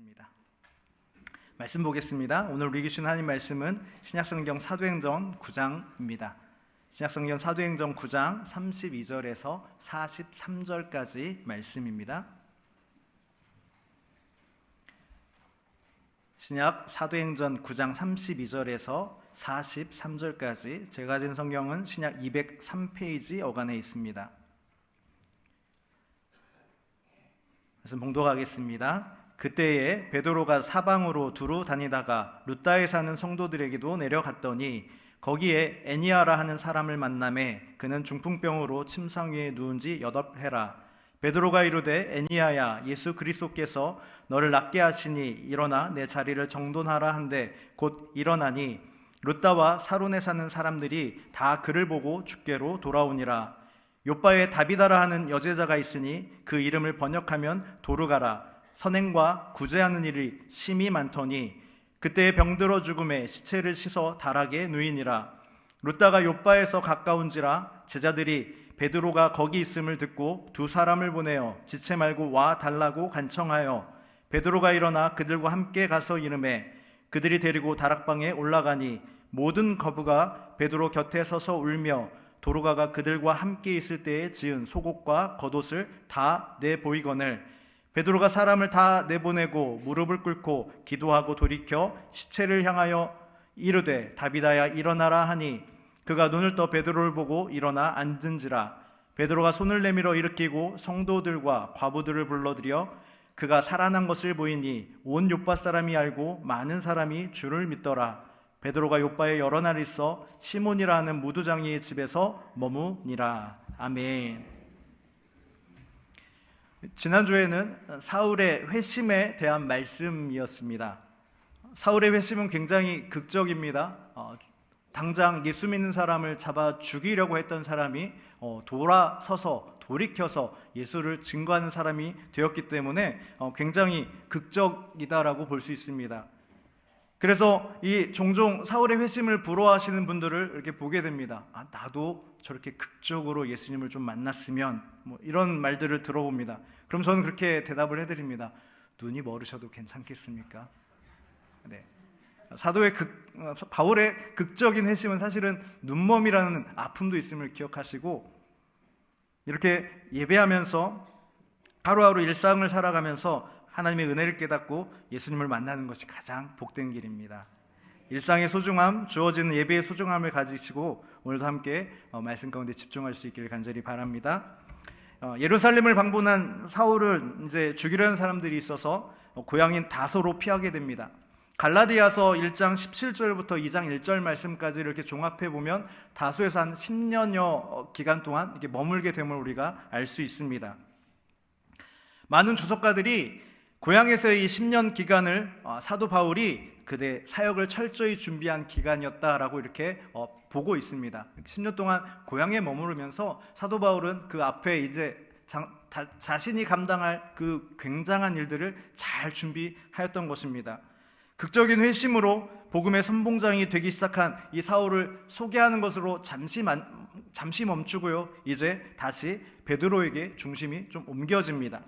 기도하겠습니다. 말씀 보겠습니다. 오늘 우리 주신 하나님 말씀은 신약성경 사도행전 9장입니다. 신약성경 사도행전 9장 32절에서 43절까지 말씀입니다. 신약 사도행전 9장 32절에서 43절까지 제가 가진 성경은 신약 203페이지 어간에 있습니다. 말씀 봉독하겠습니다. 그때에 베드로가 사방으로 두루 다니다가 룻다에 사는 성도들에게도 내려갔더니 거기에 애니아라 하는 사람을 만나매 그는 중풍병으로 침상 위에 누운 지 8해라. 베드로가 이르되 애니아야, 예수 그리스도께서 너를 낫게 하시니 일어나 내 자리를 정돈하라 한데 곧 일어나니 룻다와 사론에 사는 사람들이 다 그를 보고 주께로 돌아오니라. 요바에 다비다라 하는 여제자가 있으니 그 이름을 번역하면 도르가라. 선행과 구제하는 일이 심히 많더니 그때에 병들어 죽음에 시체를 씻어 다락에 누이니라. 룻다가 요바에서 가까운지라 제자들이 베드로가 거기 있음을 듣고 두 사람을 보내어 지체 말고 와 달라고 간청하여 베드로가 일어나 그들과 함께 가서 이르매 그들이 데리고 다락방에 올라가니 모든 거부가 베드로 곁에 서서 울며 도르가가 그들과 함께 있을 때에 지은 속옷과 겉옷을 다 내보이거늘 베드로가 사람을 다 내보내고 무릎을 꿇고 기도하고 돌이켜 시체를 향하여 이르되 다비다야 일어나라 하니 그가 눈을 떠 베드로를 보고 일어나 앉은지라. 베드로가 손을 내밀어 일으키고 성도들과 과부들을 불러들여 그가 살아난 것을 보이니 온 요빠 사람이 알고 많은 사람이 주를 믿더라. 베드로가 요빠에 여러 날 있어 시몬이라 하는 무두장이의 집에서 머무니라. 아멘. 지난주에는 사울의 회심에 대한 말씀이었습니다. 사울의 회심은 굉장히 극적입니다. 당장 예수 믿는 사람을 잡아 죽이려고 했던 사람이 돌아서서 돌이켜서 예수를 증거하는 사람이 되었기 때문에 굉장히 극적이다라고 볼 수 있습니다. 그래서 이 종종 사울의 회심을 부러워하시는 분들을 이렇게 보게 됩니다. 나도 저렇게 극적으로 예수님을 좀 만났으면 이런 말들을 들어봅니다. 그럼 저는 그렇게 대답을 해드립니다. 눈이 멀으셔도 괜찮겠습니까? 네. 바울의 극적인 회심은 사실은 눈먼이라는 아픔도 있음을 기억하시고 이렇게 예배하면서 하루하루 일상을 살아가면서 하나님의 은혜를 깨닫고 예수님을 만나는 것이 가장 복된 길입니다. 일상의 소중함, 주어지는 예배의 소중함을 가지시고 오늘도 함께 말씀 가운데 집중할 수 있기를 간절히 바랍니다. 예루살렘을 방문한 사울을 이제 죽이려는 사람들이 있어서 고향인 다소로 피하게 됩니다. 갈라디아서 1장 17절부터 2장 1절 말씀까지 이렇게 종합해 보면 다소에서 한 10년여 기간 동안 이렇게 머물게 됨을 우리가 알 수 있습니다. 많은 주석가들이 고향에서의 이 10년 기간을 사도 바울이 그대 사역을 철저히 준비한 기간이었다라고 이렇게 보고 있습니다. 10년 동안 고향에 머무르면서 사도 바울은 그 앞에 이제 자신이 감당할 그 굉장한 일들을 잘 준비하였던 것입니다. 극적인 회심으로 복음의 선봉장이 되기 시작한 이 사울을 소개하는 것으로 잠시 멈추고요. 이제 다시 베드로에게 중심이 좀 옮겨집니다.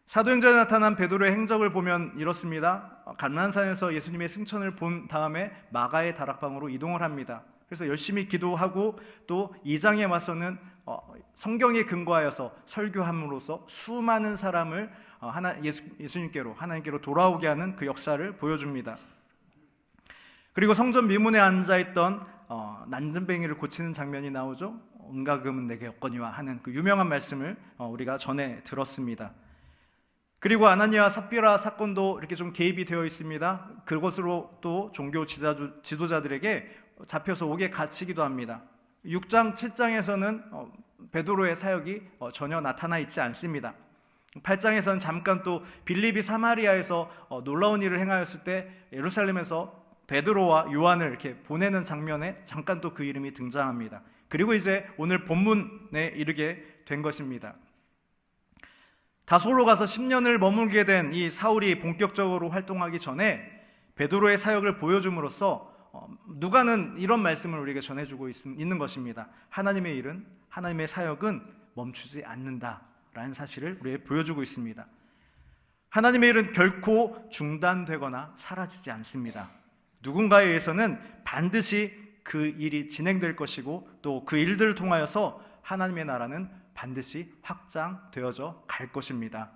사도행전에 나타난 베드로의 행적을 보면 이렇습니다. 갈만산에서 예수님의 승천을 본 다음에 마가의 다락방으로 이동을 합니다. 그래서 열심히 기도하고 또 2장에 와서는 성경에 근거하여서 설교함으로써 수많은 사람을 예수님께로 하나님께로 돌아오게 하는 그 역사를 보여줍니다. 그리고 성전 미문에 앉아있던 난전뱅이를 고치는 장면이 나오죠. 은가금은 내게 없거니와 하는 그 유명한 말씀을 우리가 전에 들었습니다. 그리고 아나니아 삽비라 사건도 이렇게 좀 개입이 되어 있습니다. 그것으로 또 종교 지도자들에게 잡혀서 옥에 갇히기도 합니다. 6장, 7장에서는 베드로의 사역이 전혀 나타나 있지 않습니다. 8장에서는 잠깐 또 빌립이 사마리아에서 놀라운 일을 행하였을 때 예루살렘에서 베드로와 요한을 이렇게 보내는 장면에 잠깐 또 그 이름이 등장합니다. 그리고 이제 오늘 본문에 이르게 된 것입니다. 다소로 가서 10년을 머물게 된 이 사울이 본격적으로 활동하기 전에 베드로의 사역을 보여줌으로써 누가는 이런 말씀을 우리에게 전해주고 있는 것입니다. 하나님의 일은, 하나님의 사역은 멈추지 않는다라는 사실을 우리에게 보여주고 있습니다. 하나님의 일은 결코 중단되거나 사라지지 않습니다. 누군가에 의해서는 반드시 그 일이 진행될 것이고 또 그 일들을 통하여서 하나님의 나라는 반드시 확장되어져 갈 것입니다.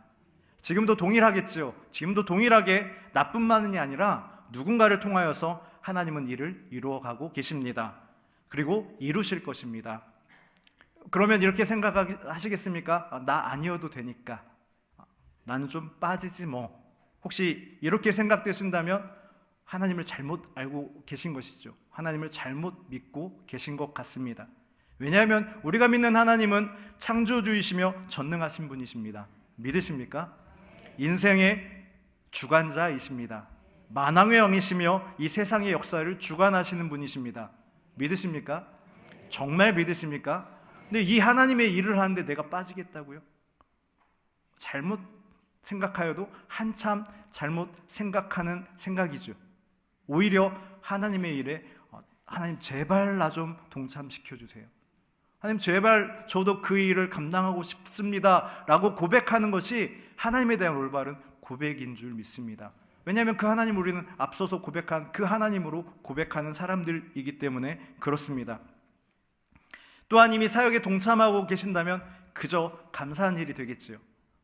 지금도 동일하겠지요. 지금도 동일하게 나뿐만이 아니라 누군가를 통하여서 하나님은 일을 이루어가고 계십니다. 그리고 이루실 것입니다. 그러면 이렇게 생각하시겠습니까? 나 아니어도 되니까. 나는 좀 빠지지 뭐. 혹시 이렇게 생각되신다면 하나님을 잘못 알고 계신 것이죠. 하나님을 잘못 믿고 계신 것 같습니다. 왜냐하면 우리가 믿는 하나님은 창조주이시며 전능하신 분이십니다. 믿으십니까? 인생의 주관자이십니다. 만왕의 왕이시며 이 세상의 역사를 주관하시는 분이십니다. 믿으십니까? 정말 믿으십니까? 근데 이 하나님의 일을 하는데 내가 빠지겠다고요? 잘못 생각하여도 한참 잘못 생각하는 생각이죠. 오히려 하나님의 일에 하나님 제발 나 좀 동참시켜 주세요. 하나님 제발 저도 그 일을 감당하고 싶습니다 라고 고백하는 것이 하나님에 대한 올바른 고백인 줄 믿습니다. 왜냐하면 그 하나님 우리는 앞서서 고백한 그 하나님으로 고백하는 사람들이기 때문에 그렇습니다. 또한 이미 사역에 동참하고 계신다면 그저 감사한 일이 되겠지요.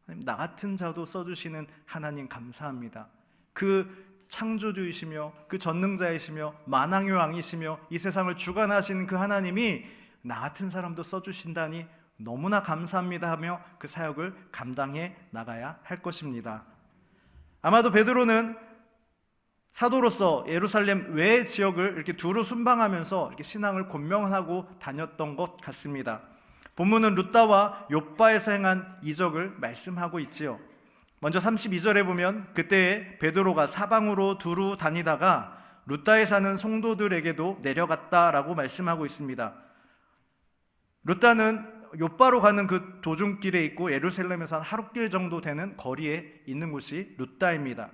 하나님, 나 같은 자도 써주시는 하나님 감사합니다. 그 창조주이시며 그 전능자이시며 만왕의 왕이시며 이 세상을 주관하시는 그 하나님이 나 같은 사람도 써주신다니 너무나 감사합니다 하며 그 사역을 감당해 나가야 할 것입니다. 아마도 베드로는 사도로서 예루살렘 외 지역을 이렇게 두루 순방하면서 이렇게 신앙을 권면하고 다녔던 것 같습니다. 본문은 룻다와 욥바에서 행한 이적을 말씀하고 있지요. 먼저 32절에 보면 그때 베드로가 사방으로 두루 다니다가 룻다에 사는 성도들에게도 내려갔다라고 말씀하고 있습니다. 룻다는 욥바로 가는 그 도중길에 있고 예루살렘에서 한 하루길 정도 되는 거리에 있는 곳이 룻다입니다.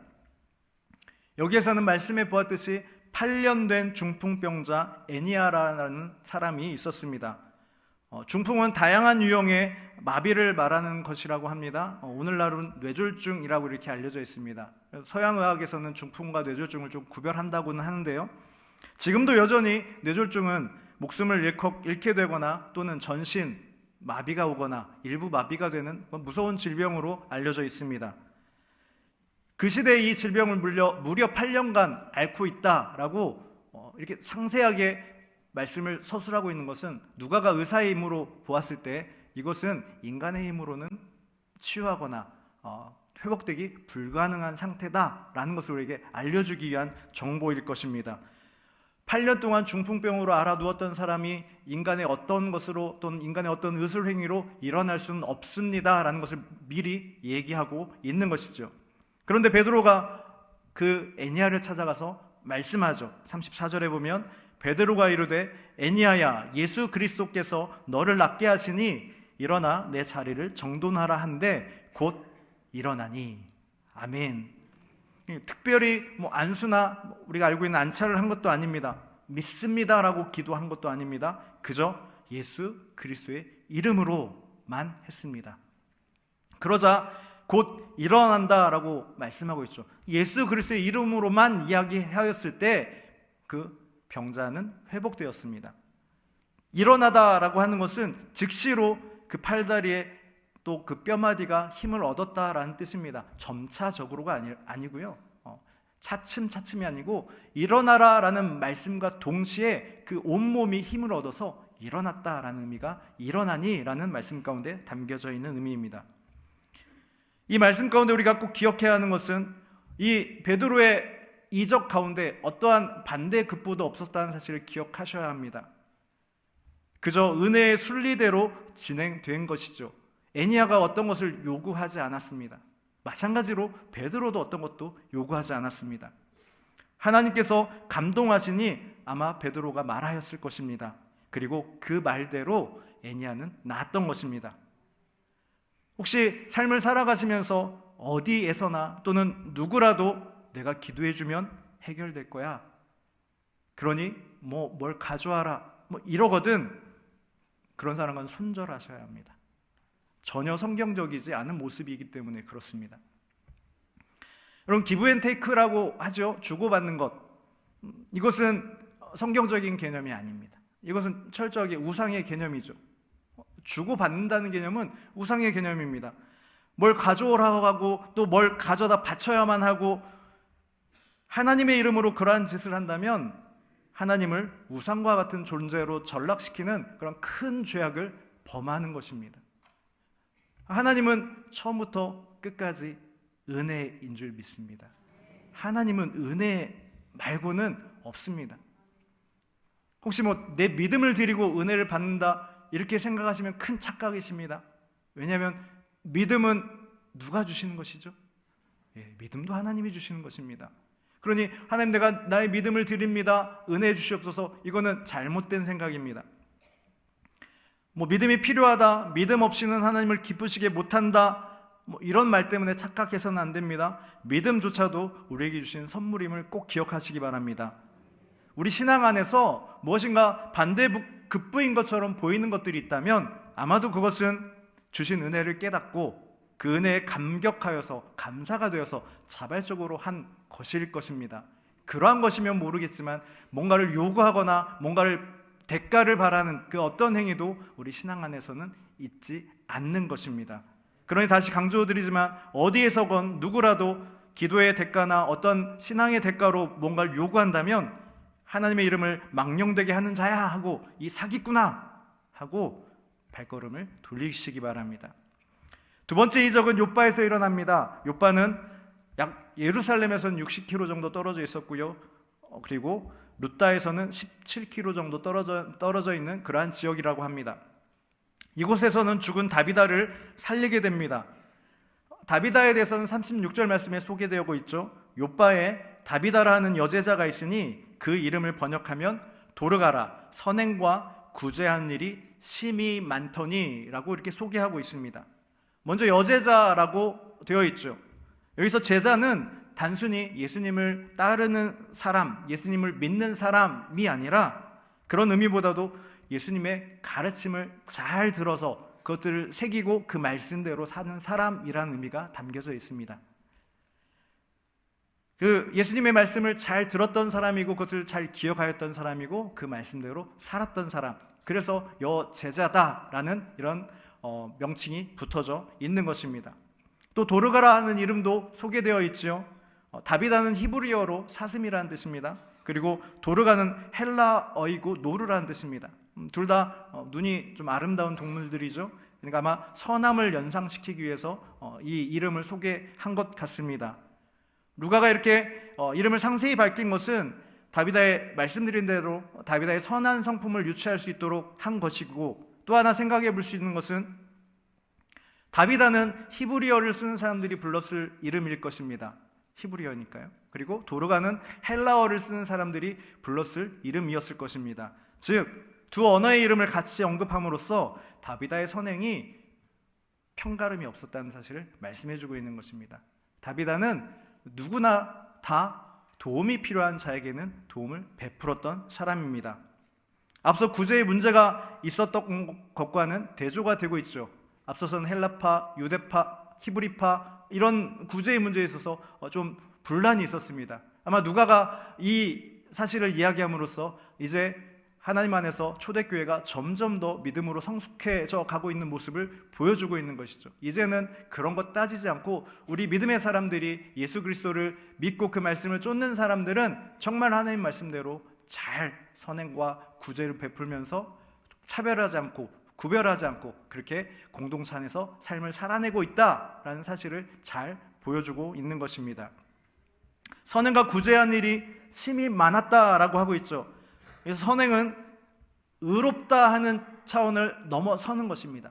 여기에서는 말씀해 보았듯이 8년 된 중풍병자 애니아라는 사람이 있었습니다. 중풍은 다양한 유형의 마비를 말하는 것이라고 합니다. 오늘날은 뇌졸중이라고 이렇게 알려져 있습니다. 서양의학에서는 중풍과 뇌졸중을 좀 구별한다고는 하는데요. 지금도 여전히 뇌졸중은 목숨을 잃게 되거나 또는 전신 마비가 오거나 일부 마비가 되는 무서운 질병으로 알려져 있습니다. 그 시대에 이 질병을 무려 8년간 앓고 있다라고 이렇게 상세하게 말씀을 서술하고 있는 것은 누가가 의사의 힘으로 보았을 때 이것은 인간의 힘으로는 치유하거나 회복되기 불가능한 상태다라는 것을 우리에게 알려주기 위한 정보일 것입니다. 8년 동안 중풍병으로 알아누웠던 사람이 인간의 어떤 것으로 또는 인간의 어떤 의술행위로 일어날 수는 없습니다라는 것을 미리 얘기하고 있는 것이죠. 그런데 베드로가 그 애니아를 찾아가서 말씀하죠. 34절에 보면 베드로가 이르되 애니아야 예수 그리스도께서 너를 낫게 하시니 일어나 내 자리를 정돈하라 한데 곧 일어나니. 아멘. 특별히 안수나 우리가 알고 있는 안차를 한 것도 아닙니다. 믿습니다라고 기도한 것도 아닙니다. 그저 예수 그리스도의 이름으로만 했습니다. 그러자 곧 일어난다라고 말씀하고 있죠. 예수 그리스도의 이름으로만 이야기하였을 때 그 병자는 회복되었습니다. 일어나다라고 하는 것은 즉시로 그 팔다리에 또 그 뼈마디가 힘을 얻었다라는 뜻입니다. 점차적으로가 아니고요. 차츰차츰이 아니고 일어나라라는 말씀과 동시에 그 온몸이 힘을 얻어서 일어났다라는 의미가 일어나니라는 말씀 가운데 담겨져 있는 의미입니다. 이 말씀 가운데 우리가 꼭 기억해야 하는 것은 이 베드로의 이적 가운데 어떠한 반대 급부도 없었다는 사실을 기억하셔야 합니다. 그저 은혜의 순리대로 진행된 것이죠. 애니아가 어떤 것을 요구하지 않았습니다. 마찬가지로 베드로도 어떤 것도 요구하지 않았습니다. 하나님께서 감동하시니 아마 베드로가 말하였을 것입니다. 그리고 그 말대로 애니아는 나았던 것입니다. 혹시 삶을 살아가시면서 어디에서나 또는 누구라도 내가 기도해주면 해결될 거야. 그러니 뭘 가져와라. 이러거든. 그런 사람은 손절하셔야 합니다. 전혀 성경적이지 않은 모습이기 때문에 그렇습니다. 여러분, 기브앤테이크라고 하죠. 주고받는 것. 이것은 성경적인 개념이 아닙니다. 이것은 철저하게 우상의 개념이죠. 주고받는다는 개념은 우상의 개념입니다. 뭘 가져오라고 하고 또 뭘 가져다 바쳐야만 하고, 하나님의 이름으로 그러한 짓을 한다면 하나님을 우상과 같은 존재로 전락시키는 그런 큰 죄악을 범하는 것입니다. 하나님은 처음부터 끝까지 은혜인 줄 믿습니다. 하나님은 은혜 말고는 없습니다. 혹시 내 믿음을 드리고 은혜를 받는다 이렇게 생각하시면 큰 착각이십니다. 왜냐하면 믿음은 누가 주시는 것이죠? 믿음도 하나님이 주시는 것입니다. 그러니 하나님, 내가 나의 믿음을 드립니다, 은혜해 주시옵소서, 이거는 잘못된 생각입니다. 믿음이 필요하다, 믿음 없이는 하나님을 기쁘시게 못한다, 이런 말 때문에 착각해서는 안 됩니다. 믿음조차도 우리에게 주신 선물임을 꼭 기억하시기 바랍니다. 우리 신앙 안에서 무엇인가 반대급부인 것처럼 보이는 것들이 있다면 아마도 그것은 주신 은혜를 깨닫고 그 은혜에 감격하여서 감사가 되어서 자발적으로 한 것일 것입니다. 그러한 것이면 모르겠지만 뭔가를 요구하거나 뭔가를 대가를 바라는 그 어떤 행위도 우리 신앙 안에서는 있지 않는 것입니다. 그러니 다시 강조드리지만 어디에서건 누구라도 기도의 대가나 어떤 신앙의 대가로 뭔가를 요구한다면 하나님의 이름을 망령되게 하는 자야 하고, 이 사기꾼아 하고 발걸음을 돌리시기 바랍니다. 두 번째 이적은 욥바에서 일어납니다. 욥바는 약 예루살렘에서는 60km 정도 떨어져 있었고요. 그리고 루다에서는 17km 정도 떨어져 있는 그러한 지역이라고 합니다. 이곳에서는 죽은 다비다를 살리게 됩니다. 다비다에 대해서는 36절 말씀에 소개되고 있죠. 욥바에 다비다라는 여제자가 있으니 그 이름을 번역하면 도르가라, 선행과 구제한 일이 심히 많더니 라고 이렇게 소개하고 있습니다. 먼저 여제자라고 되어 있죠. 여기서 제자는 단순히 예수님을 따르는 사람, 예수님을 믿는 사람이 아니라 그런 의미보다도 예수님의 가르침을 잘 들어서 그것들을 새기고 그 말씀대로 사는 사람이라는 의미가 담겨져 있습니다. 그 예수님의 말씀을 잘 들었던 사람이고 그것을 잘 기억하였던 사람이고 그 말씀대로 살았던 사람, 그래서 여제자다라는 이런 명칭이 붙어져 있는 것입니다. 또 도르가라 하는 이름도 소개되어 있죠. 다비다는 히브리어로 사슴이라는 뜻입니다. 그리고 도르가는 헬라어이고 노루라는 뜻입니다. 둘 다 눈이 좀 아름다운 동물들이죠. 그러니까 아마 선함을 연상시키기 위해서 이 이름을 소개한 것 같습니다. 누가가 이렇게 이름을 상세히 밝힌 것은 다비다의 말씀드린 대로 다비다의 선한 성품을 유추할 수 있도록 한 것이고, 또 하나 생각해 볼 수 있는 것은 다비다는 히브리어를 쓰는 사람들이 불렀을 이름일 것입니다. 히브리어니까요. 그리고 도르가는 헬라어를 쓰는 사람들이 불렀을 이름이었을 것입니다. 즉 두 언어의 이름을 같이 언급함으로써 다비다의 선행이 편가름이 없었다는 사실을 말씀해주고 있는 것입니다. 다비다는 누구나 다 도움이 필요한 자에게는 도움을 베풀었던 사람입니다. 앞서 구제의 문제가 있었던 것과는 대조가 되고 있죠. 앞서서는 헬라파, 유대파, 히브리파 이런 구제의 문제에 있어서 좀 분란이 있었습니다. 아마 누가가 이 사실을 이야기함으로써 이제 하나님 안에서 초대교회가 점점 더 믿음으로 성숙해져 가고 있는 모습을 보여주고 있는 것이죠. 이제는 그런 것 따지지 않고 우리 믿음의 사람들이 예수 그리스도를 믿고 그 말씀을 쫓는 사람들은 정말 하나님 말씀대로 잘 선행과 구제를 베풀면서 차별하지 않고 구별하지 않고 그렇게 공동체 안에서 삶을 살아내고 있다라는 사실을 잘 보여주고 있는 것입니다. 선행과 구제한 일이 심히 많았다라고 하고 있죠. 그래서 선행은 의롭다 하는 차원을 넘어서는 것입니다.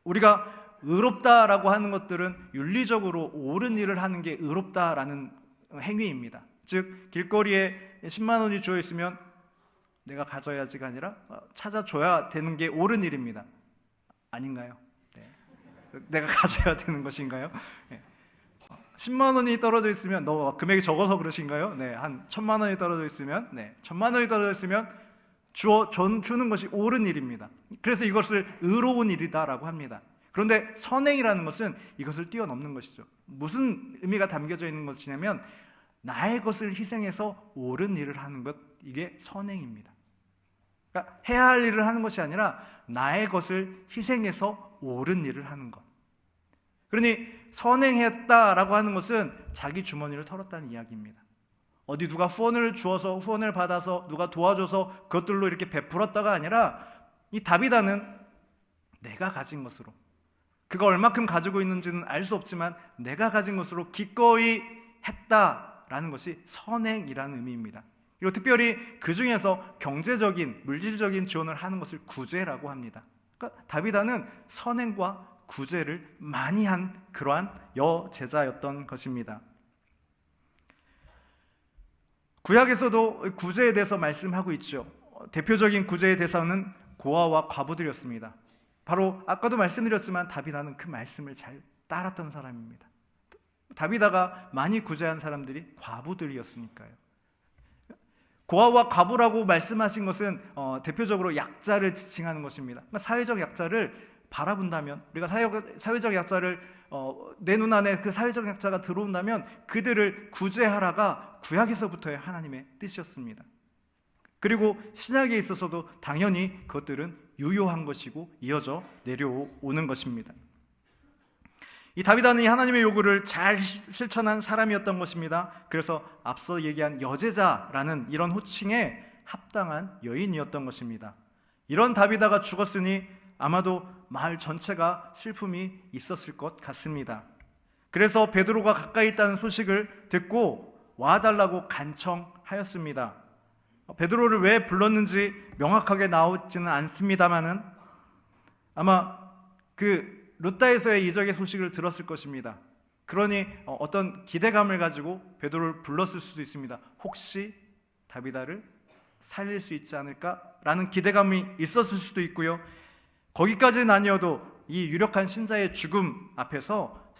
우리가 의롭다라고 하는 것들은 윤리적으로 옳은 일을 하는 게 의롭다라는 행위입니다. 즉 길거리에 10만 원이 주어 있으면 내가 가져야지가 아니라 찾아줘야 되는 게 옳은 일입니다. 아닌가요? 네. 내가 가져야 되는 것인가요? 네. 10만 원이 떨어져 있으면 너 금액이 적어서 그러신가요? 네, 한 1,000만 원이 떨어져 있으면 1,000만 원이 떨어져 있으면 주는 것이 옳은 일입니다. 그래서 이것을 의로운 일이다라고 합니다. 그런데 선행이라는 것은 이것을 뛰어넘는 것이죠. 무슨 의미가 담겨져 있는 것이냐면 나의 것을 희생해서 옳은 일을 하는 것, 이게 선행입니다. 그러니까 해야 할 일을 하는 것이 아니라 나의 것을 희생해서 옳은 일을 하는 것. 그러니 선행했다라고 하는 것은 자기 주머니를 털었다는 이야기입니다. 어디 누가 후원을 주어서 후원을 받아서 누가 도와줘서 그것들로 이렇게 베풀었다가 아니라 이 다비다는 내가 가진 것으로, 그가 얼마큼 가지고 있는지는 알 수 없지만 내가 가진 것으로 기꺼이 했다라는 것이 선행이라는 의미입니다. 그리고 특별히 그 중에서 경제적인, 물질적인 지원을 하는 것을 구제라고 합니다. 그러니까 다비다는 선행과 구제를 많이 한 그러한 여제자였던 것입니다. 구약에서도 구제에 대해서 말씀하고 있죠. 대표적인 구제의 대상은 고아와 과부들이었습니다. 바로 아까도 말씀드렸지만 다비다는 그 말씀을 잘 따랐던 사람입니다. 다비다가 많이 구제한 사람들이 과부들이었으니까요. 고아와 과부라고 말씀하신 것은 대표적으로 약자를 지칭하는 것입니다. 그러니까 사회적 약자를 바라본다면, 우리가 사회적 약자를 내 눈안에 그 사회적 약자가 들어온다면 그들을 구제하라가 구약에서부터의 하나님의 뜻이었습니다. 그리고 신약에 있어서도 당연히 그것들은 유효한 것이고 이어져 내려오는 것입니다. 이 다비다는 이 하나님의 요구를 잘 실천한 사람이었던 것입니다. 그래서 앞서 얘기한 여제자라는 이런 호칭에 합당한 여인이었던 것입니다. 이런 다비다가 죽었으니 아마도 마을 전체가 슬픔이 있었을 것 같습니다. 그래서 베드로가 가까이 있다는 소식을 듣고 와달라고 간청하였습니다. 베드로를 왜 불렀는지 명확하게 나오지는 않습니다만은 아마 그 루다에서의 이적의 소식을 들었을 것입니다. 그러니 어떤 기대감을 가지고 베드로를 불렀을 수도 있습니다. 혹시 다비다를 살릴 수 있지 않을까라는 기대감이 있었을 수도 있고요. 거기까지는 아니어도 이 유력한 신자의 죽음 앞에서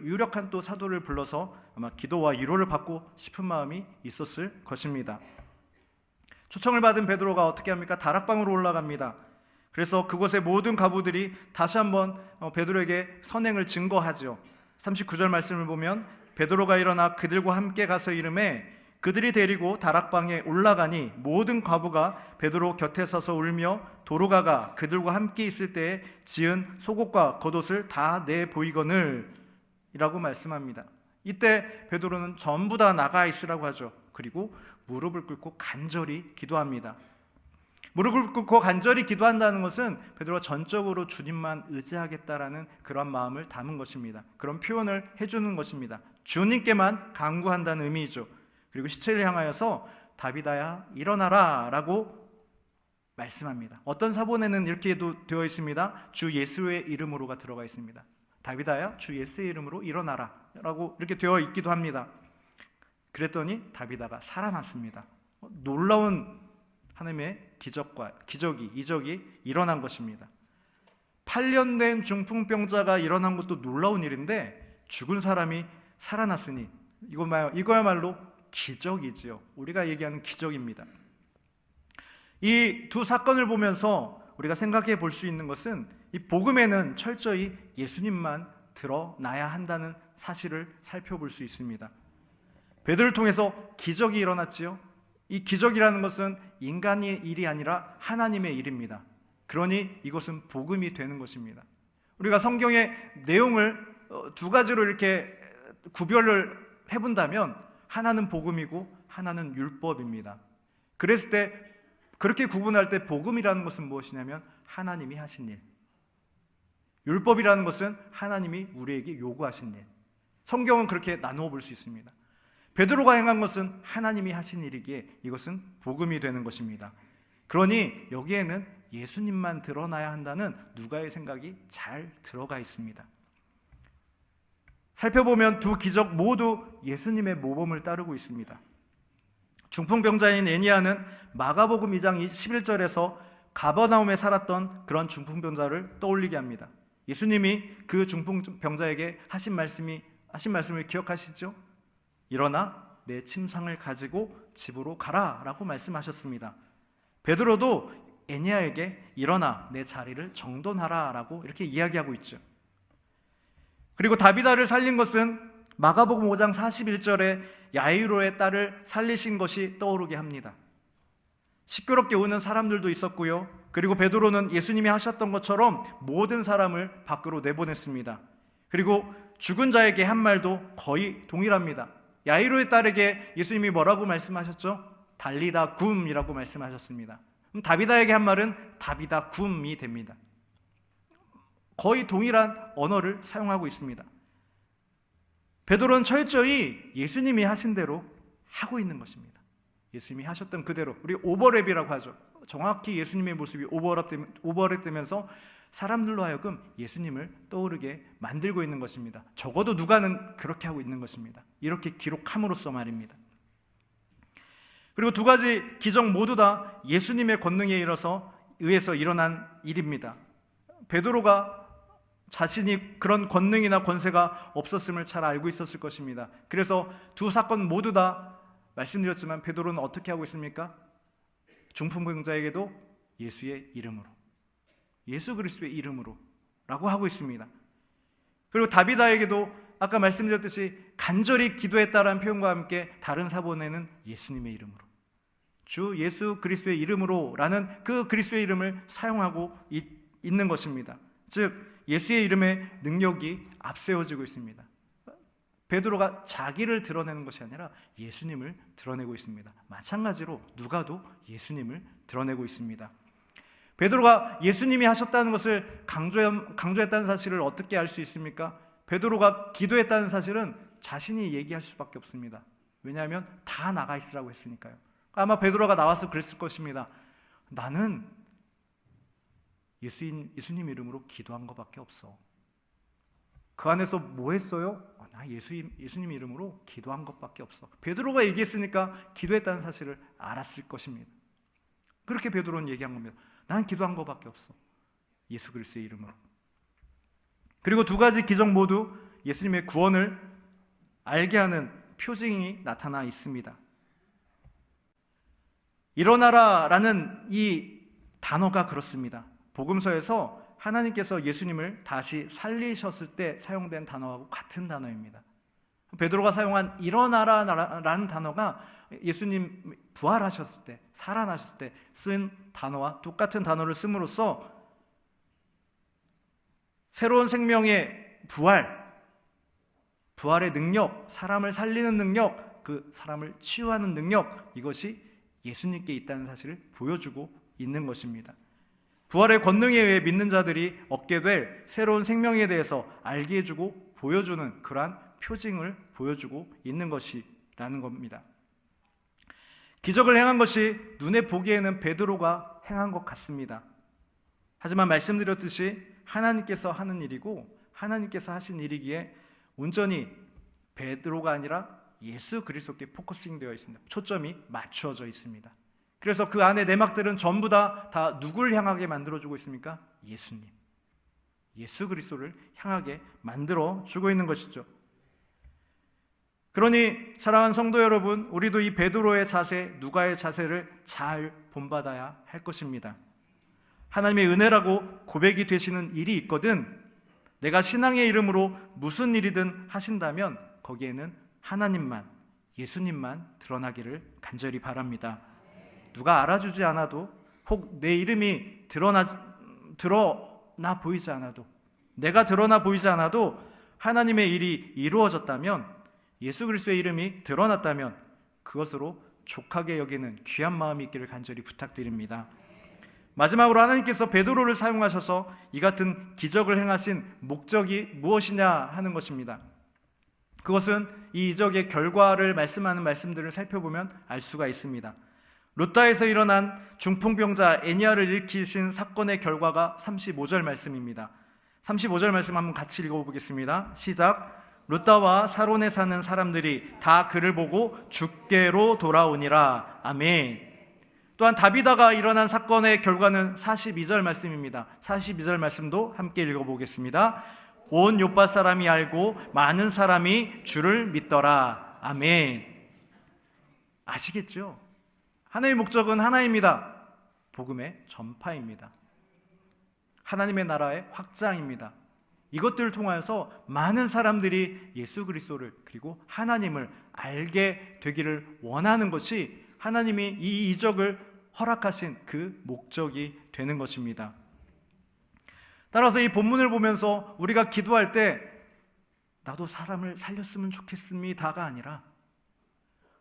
유력한 또 사도를 불러서 아마 기도와 위로를 받고 싶은 마음이 있었을 것입니다. 초청을 받은 베드로가 어떻게 합니까? 다락방으로 올라갑니다. 그래서 그곳의 모든 과부들이 다시 한번 베드로에게 선행을 증거하죠. 39절 말씀을 보면 베드로가 일어나 그들과 함께 가서 이르매 그들이 데리고 다락방에 올라가니 모든 과부가 베드로 곁에 서서 울며 도로가가 그들과 함께 있을 때에 지은 속옷과 겉옷을 다 내 보이거늘 이라고 말씀합니다. 이때 베드로는 전부 다 나가 있으라고 하죠. 그리고 무릎을 꿇고 간절히 기도합니다. 무릎을 꿇고 간절히 기도한다는 것은 베드로가 전적으로 주님만 의지하겠다라는 그런 마음을 담은 것입니다. 그런 표현을 해주는 것입니다. 주님께만 간구한다는 의미죠. 그리고 시체를 향하여서 다비다야 일어나라 라고 말씀합니다. 어떤 사본에는 이렇게도 되어 있습니다. 주 예수의 이름으로가 들어가 있습니다. 다비다야 주 예수의 이름으로 일어나라 라고 이렇게 되어 있기도 합니다. 그랬더니 다비다가 살아났습니다. 놀라운 하나님의 이적이 일어난 것입니다. 8년 된 중풍병자가 일어난 것도 놀라운 일인데 죽은 사람이 살아났으니 이거야말로 기적이지요. 우리가 얘기하는 기적입니다. 이 두 사건을 보면서 우리가 생각해 볼 수 있는 것은 이 복음에는 철저히 예수님만 드러나야 한다는 사실을 살펴볼 수 있습니다. 베드로를 통해서 기적이 일어났지요. 이 기적이라는 것은 인간의 일이 아니라 하나님의 일입니다. 그러니 이것은 복음이 되는 것입니다. 우리가 성경의 내용을 두 가지로 이렇게 구별을 해본다면 하나는 복음이고 하나는 율법입니다. 그랬을 때 그렇게 구분할 때 복음이라는 것은 무엇이냐면 하나님이 하신 일, 율법이라는 것은 하나님이 우리에게 요구하신 일. 성경은 그렇게 나누어 볼 수 있습니다. 베드로가 행한 것은 하나님이 하신 일이기에 이것은 복음이 되는 것입니다. 그러니 여기에는 예수님만 드러나야 한다는 누가의 생각이 잘 들어가 있습니다. 살펴보면 두 기적 모두 예수님의 모범을 따르고 있습니다. 중풍병자인 애니아는 마가복음 2장 11절에서 가버나움에 살았던 그런 중풍병자를 떠올리게 합니다. 예수님이 그 중풍병자에게 하신 말씀을 기억하시죠? 일어나 내 침상을 가지고 집으로 가라 라고 말씀하셨습니다. 베드로도 애니야에게 일어나 내 자리를 정돈하라 라고 이렇게 이야기하고 있죠. 그리고 다비다를 살린 것은 마가복음 5장 41절에 야이로의 딸을 살리신 것이 떠오르게 합니다. 시끄럽게 우는 사람들도 있었고요. 그리고 베드로는 예수님이 하셨던 것처럼 모든 사람을 밖으로 내보냈습니다. 그리고 죽은 자에게 한 말도 거의 동일합니다. 야이로의 딸에게 예수님이 뭐라고 말씀하셨죠? 달리다 굼이라고 말씀하셨습니다. 그럼 다비다에게 한 말은 다비다 굼이 됩니다. 거의 동일한 언어를 사용하고 있습니다. 베드로는 철저히 예수님이 하신 대로 하고 있는 것입니다. 예수님이 하셨던 그대로, 우리 오버랩이라고 하죠. 정확히 예수님의 모습이 오버랩되면서 사람들로 하여금 예수님을 떠오르게 만들고 있는 것입니다. 적어도 누가는 그렇게 하고 있는 것입니다. 이렇게 기록함으로써 말입니다. 그리고 두 가지 기적 모두 다 예수님의 권능에 의해서 일어난 일입니다. 베드로가 자신이 그런 권능이나 권세가 없었음을 잘 알고 있었을 것입니다. 그래서 두 사건 모두 다 말씀드렸지만 베드로는 어떻게 하고 있습니까? 중풍병자에게도 예수의 이름으로, 예수 그리스도의 이름으로 라고 하고 있습니다. 그리고 다비다에게도 아까 말씀드렸듯이 간절히 기도했다라는 표현과 함께 다른 사본에는 예수님의 이름으로, 주 예수 그리스도의 이름으로 라는 그 그리스도의 이름을 사용하고 있는 것입니다. 즉 예수의 이름의 능력이 앞세워지고 있습니다. 베드로가 자기를 드러내는 것이 아니라 예수님을 드러내고 있습니다. 마찬가지로 누가도 예수님을 드러내고 있습니다. 베드로가 예수님이 하셨다는 것을 강조했다는 사실을 어떻게 알 수 있습니까? 베드로가 기도했다는 사실은 자신이 얘기할 수밖에 없습니다. 왜냐하면 다 나가 있으라고 했으니까요. 아마 베드로가 나와서 그랬을 것입니다. 나는 예수님 이름으로 기도한 것밖에 없어. 그 안에서 뭐 했어요? 나 예수님 이름으로 기도한 것밖에 없어. 베드로가 얘기했으니까 기도했다는 사실을 알았을 것입니다. 그렇게 베드로는 얘기한 겁니다. 난 기도한 것밖에 없어. 예수 그리스도의 이름으로. 그리고 두 가지 기적 모두 예수님의 구원을 알게 하는 표징이 나타나 있습니다. 일어나라라는 이 단어가 그렇습니다. 복음서에서 하나님께서 예수님을 다시 살리셨을 때 사용된 단어하고 같은 단어입니다. 베드로가 사용한 일어나라라는 단어가 예수님 부활하셨을 때, 살아나셨을 때 쓴 단어와 똑같은 단어를 씀으로써 새로운 생명의 부활의 능력, 사람을 살리는 능력, 그 사람을 치유하는 능력, 이것이 예수님께 있다는 사실을 보여주고 있는 것입니다. 부활의 권능에 의해 믿는 자들이 얻게 될 새로운 생명에 대해서 알게 해주고 보여주는 그러한 표징을 보여주고 있는 것이라는 겁니다. 기적을 행한 것이 눈에 보기에는 베드로가 행한 것 같습니다. 하지만 말씀드렸듯이 하나님께서 하는 일이고 하나님께서 하신 일이기에 온전히 베드로가 아니라 예수 그리스도께 포커싱 되어 있습니다. 초점이 맞추어져 있습니다. 그래서 그 안에 내막들은 전부 다 누굴 향하게 만들어주고 있습니까? 예수님, 예수 그리스도를 향하게 만들어주고 있는 것이죠. 그러니 사랑하는 성도 여러분, 우리도 이 베드로의 자세, 누가의 자세를 잘 본받아야 할 것입니다. 하나님의 은혜라고 고백이 되시는 일이 있거든 내가 신앙의 이름으로 무슨 일이든 하신다면 거기에는 하나님만, 예수님만 드러나기를 간절히 바랍니다. 누가 알아주지 않아도 혹 내 이름이 드러나 보이지 않아도 내가 드러나 보이지 않아도 하나님의 일이 이루어졌다면 예수 그리스도의 이름이 드러났다면 그것으로 족하게 여기는 귀한 마음이 있기를 간절히 부탁드립니다. 마지막으로 하나님께서 베드로를 사용하셔서 이 같은 기적을 행하신 목적이 무엇이냐 하는 것입니다. 그것은 이 이적의 결과를 말씀하는 말씀들을 살펴보면 알 수가 있습니다. 루다에서 일어난 중풍병자 애니야를 일으키신 사건의 결과가 35절 말씀입니다. 35절 말씀 한번 같이 읽어보겠습니다. 시작. 루다와 사론에 사는 사람들이 다 그를 보고 주께로 돌아오니라. 아멘. 또한 다비다가 일어난 사건의 결과는 42절 말씀입니다. 42절 말씀도 함께 읽어보겠습니다. 온 요파 사람이 알고 많은 사람이 주를 믿더라. 아멘. 아시겠죠? 하나님의 목적은 하나입니다. 복음의 전파입니다. 하나님의 나라의 확장입니다. 이것들을 통하여서 많은 사람들이 예수 그리스도를 그리고 하나님을 알게 되기를 원하는 것이 하나님이 이 이적을 허락하신 그 목적이 되는 것입니다. 따라서 이 본문을 보면서 우리가 기도할 때 나도 사람을 살렸으면 좋겠습니다가 아니라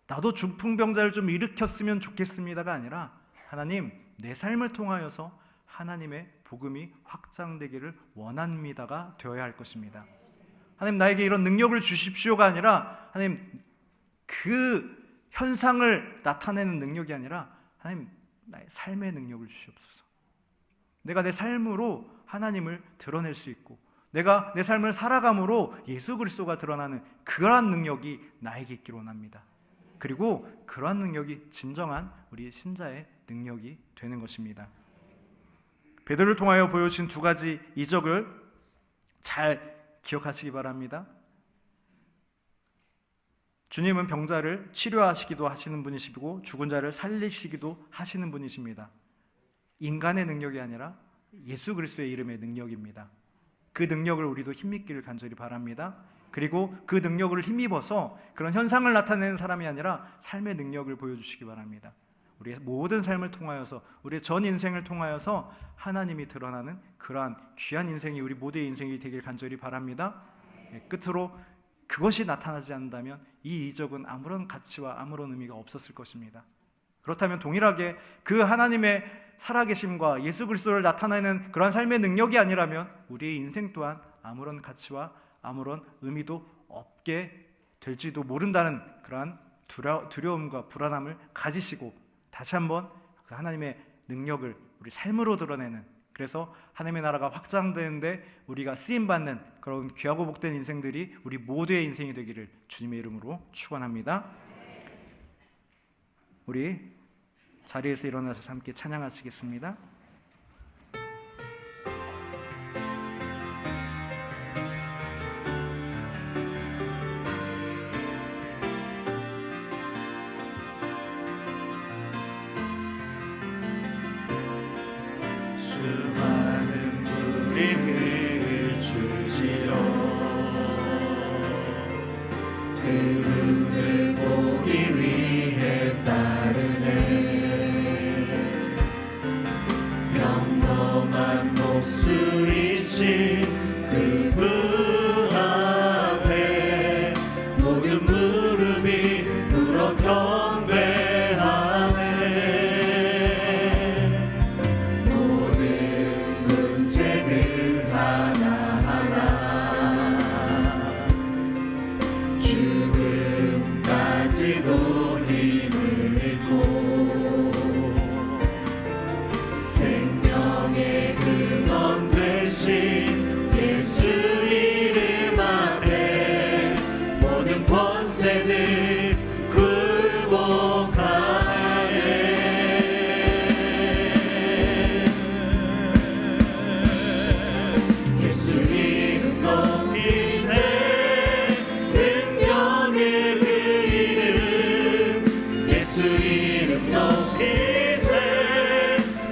나도 중풍병자를 좀 일으켰으면 좋겠습니다가 아니라 하나님, 내 삶을 통하여서 하나님의 복음이 확장되기를 원합니다가 되어야 할 것입니다. 하나님, 나에게 이런 능력을 주십시오가 아니라 하나님, 그 현상을 나타내는 능력이 아니라 하나님, 나의 삶의 능력을 주시옵소서. 내가 내 삶으로 하나님을 드러낼 수 있고 내가 내 삶을 살아감으로 예수 그리스도가 드러나는 그러한 능력이 나에게 있기를 원합니다. 그리고 그러한 능력이 진정한 우리 신자의 능력이 되는 것입니다. 베드로를 통하여 보여주신 두 가지 이적을 잘 기억하시기 바랍니다. 주님은 병자를 치료하시기도 하시는 분이시고 죽은 자를 살리시기도 하시는 분이십니다. 인간의 능력이 아니라 예수 그리스도의 이름의 능력입니다. 그 능력을 우리도 힘입기를 간절히 바랍니다. 그리고 그 능력을 힘입어서 그런 현상을 나타내는 사람이 아니라 삶의 능력을 보여주시기 바랍니다. 우리의 모든 삶을 통하여서 우리의 전 인생을 통하여서 하나님이 드러나는 그러한 귀한 인생이 우리 모두의 인생이 되길 간절히 바랍니다. 끝으로 그것이 나타나지 않는다면 이 이적은 아무런 가치와 아무런 의미가 없었을 것입니다. 그렇다면 동일하게 그 하나님의 살아계심과 예수 그리스도를 나타내는 그러한 삶의 능력이 아니라면 우리의 인생 또한 아무런 가치와 아무런 의미도 없게 될지도 모른다는 그러한 두려움과 불안함을 가지시고 다시 한번 그 하나님의 능력을 우리 삶으로 드러내는, 그래서 하나님의 나라가 확장되는데 우리가 쓰임받는 그런 귀하고 복된 인생들이 우리 모두의 인생이 되기를 주님의 이름으로 축원합니다. 우리 자리에서 일어나서 함께 찬양하시겠습니다. 수많은 불이 줄지어 그 눈을 보기 위해 따르네. 평범한 목수이신 그분 앞에 모든 무릎이 꿇어 경배하네. 죽음까지도 힘을 잃고 생명의 근원 되신 예수 이름 앞에 모든 권세들 굴복하네. 예수 이름 높이세. 예수 이름 높이세.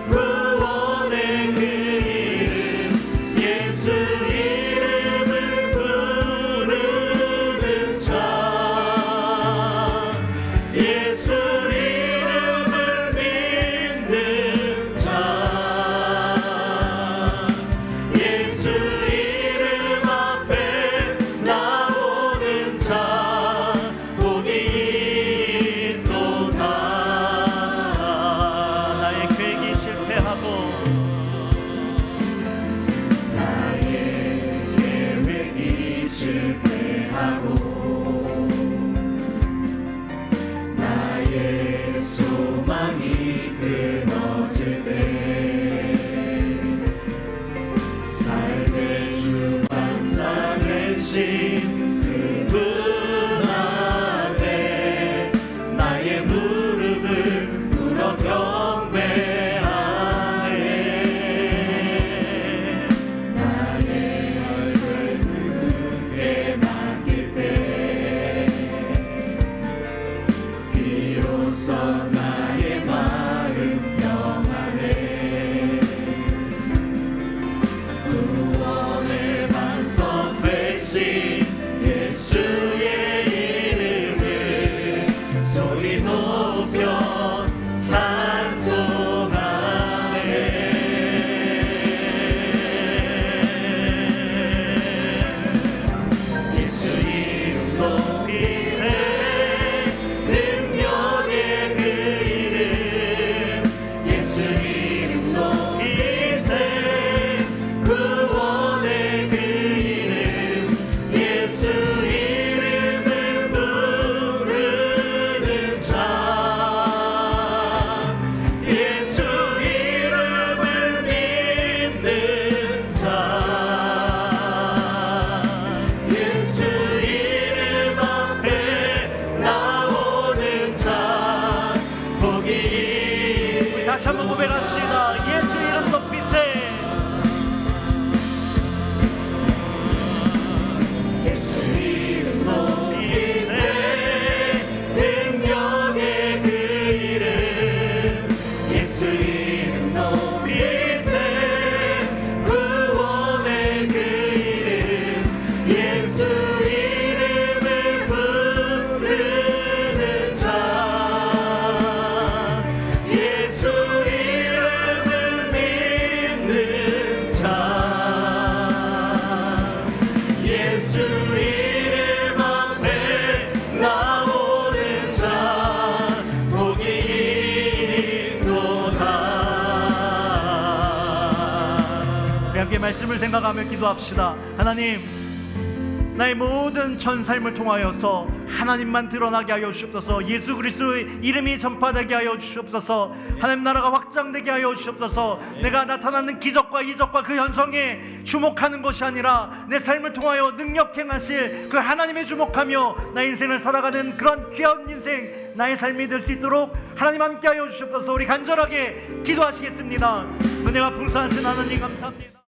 구원의 그 이름 예수 함께 말씀을 생각하며 기도합시다. 하나님, 나의 모든 전 삶을 통하여서 하나님만 드러나게 하여 주시옵소서. 예수 그리스도의 이름이 전파되게 하여 주시옵소서. 하나님 나라가 확장되게 하여 주시옵소서. 내가 나타나는 기적과 이적과 그 현상에 주목하는 것이 아니라 내 삶을 통하여 능력 행하실 그 하나님에 주목하며 나의 인생을 살아가는 그런 귀한 인생, 나의 삶이 될 수 있도록 하나님 함께 하여 주시옵소서. 우리 간절하게 기도하시겠습니다. 은혜가 풍성하신 하나님 감사합니다.